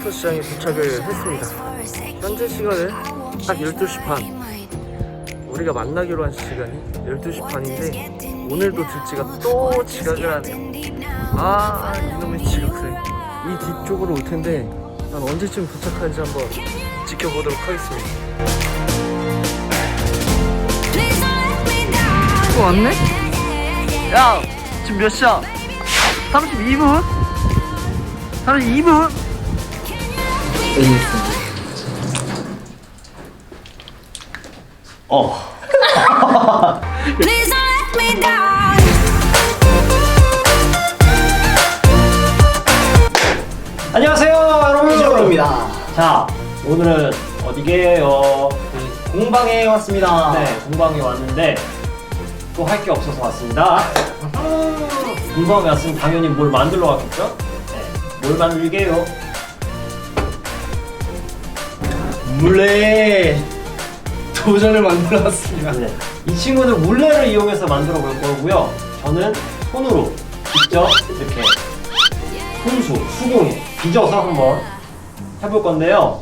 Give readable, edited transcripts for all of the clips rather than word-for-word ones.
캐릭터 시장에 도착을 했습니다. 현재 시간은 딱 12시 반. 우리가 만나기로 한 시간이 12시 반인데 오늘도 들쥐가 또 지각을 하네요. 아, 이놈의 지각생. 이 뒤쪽으로 올 텐데 난 언제쯤 도착하는지 한번 지켜보도록 하겠습니다. 왔네? 야, 지금 몇 시야? 32분? 32분? 안녕하세요 여러분, 이정입니다. 자, 오늘은 어디게요? 공방에 왔습니다. 네, 공방에 왔는데 또 할 게 없어서 왔습니다. 공방에 왔으면 당연히 뭘 만들러 왔겠죠? 네, 뭘 만들게요? 물레 도전을 만들어 왔습니다. 네. 이 친구는 물레를 이용해서 만들어 볼 거고요. 저는 손으로 직접 이렇게 수공에 빚어서 한번 해볼 건데요.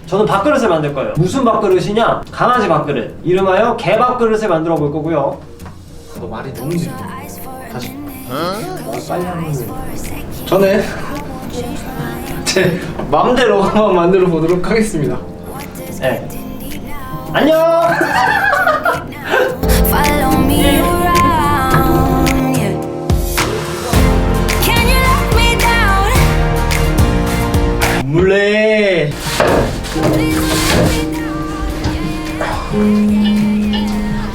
저는 밥그릇을 만들 거예요. 무슨 밥그릇이냐? 강아지 밥그릇. 이름하여 개 밥그릇을 만들어 볼 거고요. 너 말이 너무 느려. 다시. 빨리 하면. 저는 제 마음대로 한번 만들어 보도록 하겠습니다. 네. 안녕! Follow me around, yeah. Can you let me down? 물레.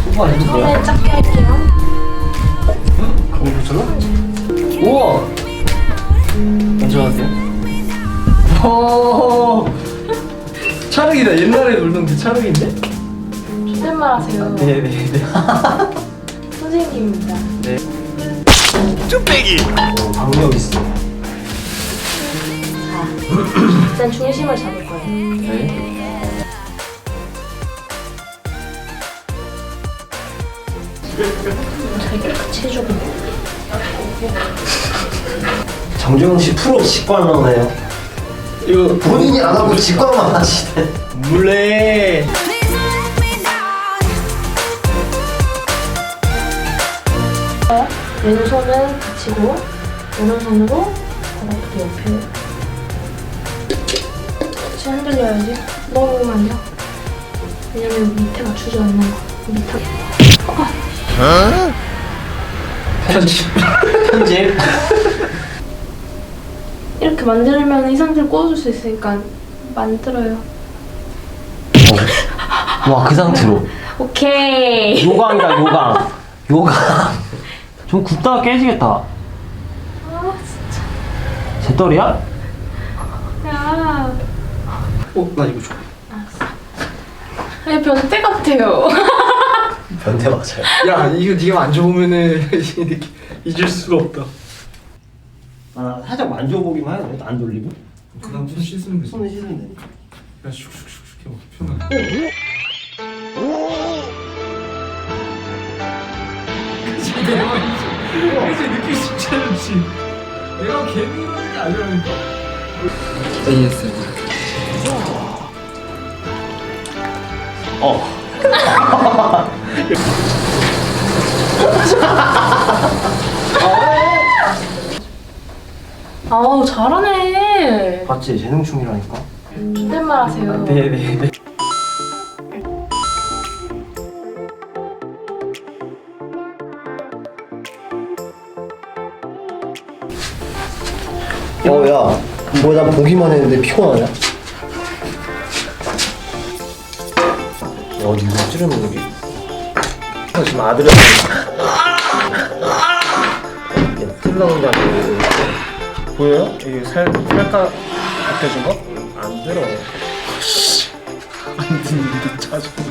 소파 해주세요. 작게 할게요. 괜찮아? 우와. 괜찮으세요? 오. 촬영이다. 옛날에 놀던 그 촬영인데? 존댓말 하세요. 네네네. 선생님입니다. 네. 박력 있어. 자, 일단 중심을 잡을 거예요. 네. 자기가 같이 해주고. 정재훈 씨 프로 직관러네요. 이거 본인이 안 하고 직관만 하시네. 물레. Please don't let me down. 왼손은 받치고 오른손으로 바닥부터 옆에 같이 흔들려야지. 너무 안 돼. 왜냐면 밑에가 주저앉는 거. 밑에. 편집. 편집. 이렇게 만들면 이 상태를 꽂아줄 수 있으니까 만들어요. 와, 그 상태로. 오케이. 요강이다, 요강. 요강. 좀 굽다가 깨지겠다. 아 진짜. 제 떨이야? 야. 나 이거 줘. 아니 변태 같아요. 변태 맞아요. 야, 이거 네가 만져보면은 잊을 수가 없다. 아, 살짝 만져보기만 해도 돼. 안 돌리고. 그다음 손 씻으면 되지. 손을 씻으면 되니까. 야, 슉슉슉슉 해봐. 편하게. 그치, 내 말이지. 그치, 느낌 쉽지 않지. 내가 괜히 이러는 게 아니라니까. ASMR. 아우 잘하네. 맞지? 재능충이라니까. 존댓말 하세요. 네네네. 야, 뭐 나 보기만 했는데 피곤하냐? 야, 어디 이거 찌르는 거지? 지금 아들은 찔러온 거 아니고 보여요? 이게 살짝 벗겨진 거? 안 들어. 안 듣는데 짜증나.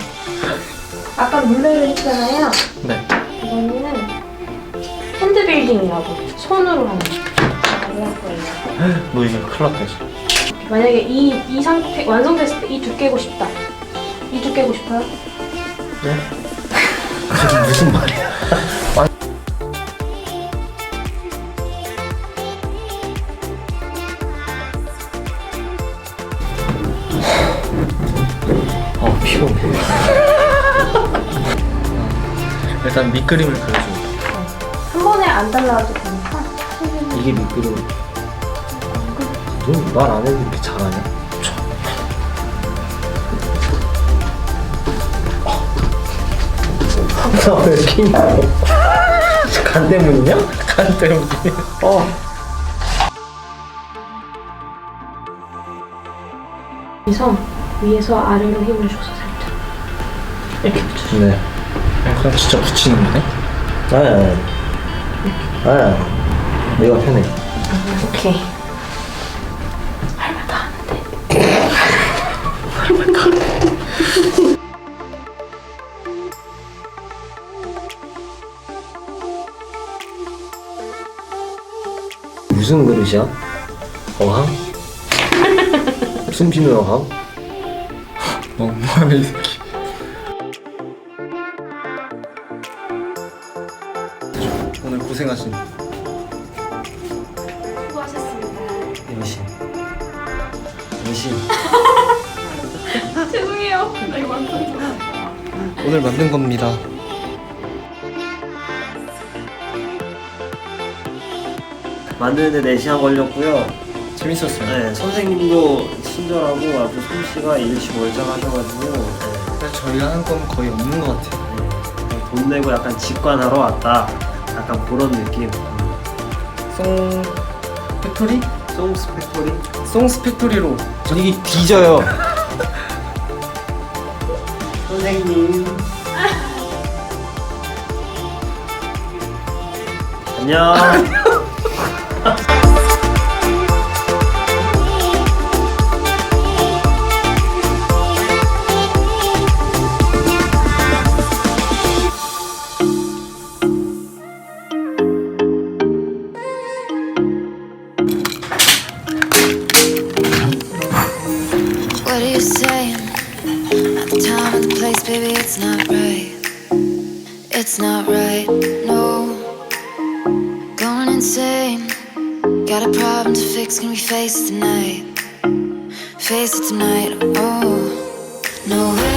아까 물레를 했잖아요. 네. 이거는 핸드빌딩이라고 손으로 하는 거. 할 거예요. 너 이거 큰일 났다, 지금. 만약에 이 상태 완성됐을 때 이 두 깨고 싶다. 이 두 깨고 싶어요? 네? 그게 무슨 말이야? 일단 밑그림을 그려줘. 한 번에 안 달라도 되니까. 이게 미끄러워. 넌말 안 해도 이렇게 잘하냐? 왜 이렇게 힘들어? 간 때문이냐? 간 때문에. 여기서 위에서 아래로 힘을 줘서 살짝 이렇게 붙여줘. 네. 그럼 진짜 붙이는 거네? 아니. 내가 편해. 오케이. 할 말 다 하는데. 무슨 그릇이야? 어항? 숨 쉬는 어항? 너무하네 이 새끼. 오늘 고생하신. 수고하셨습니다. 여신. 죄송해요. 나 이거 완전 좋아. 오늘 만든 겁니다. 만드는데 4시간 걸렸고요. 재밌었어요. 네, 선생님도 친절하고 아주 솜씨가 일취월장하셔가지고 네, 저희가 한 건 거의 없는 것 같아요. 그냥 돈 내고 약간 직관하러 왔다. 약간 그런 느낌. 송 팩토리? 송스 팩토리? 송스 팩토리로 분위기 뒤져요. 선생님. 안녕. What are you saying? At the time and the place, baby, it's not right. It's not right, no. Going insane. Got a problem to fix, can we face it tonight? Face it tonight, oh. No way.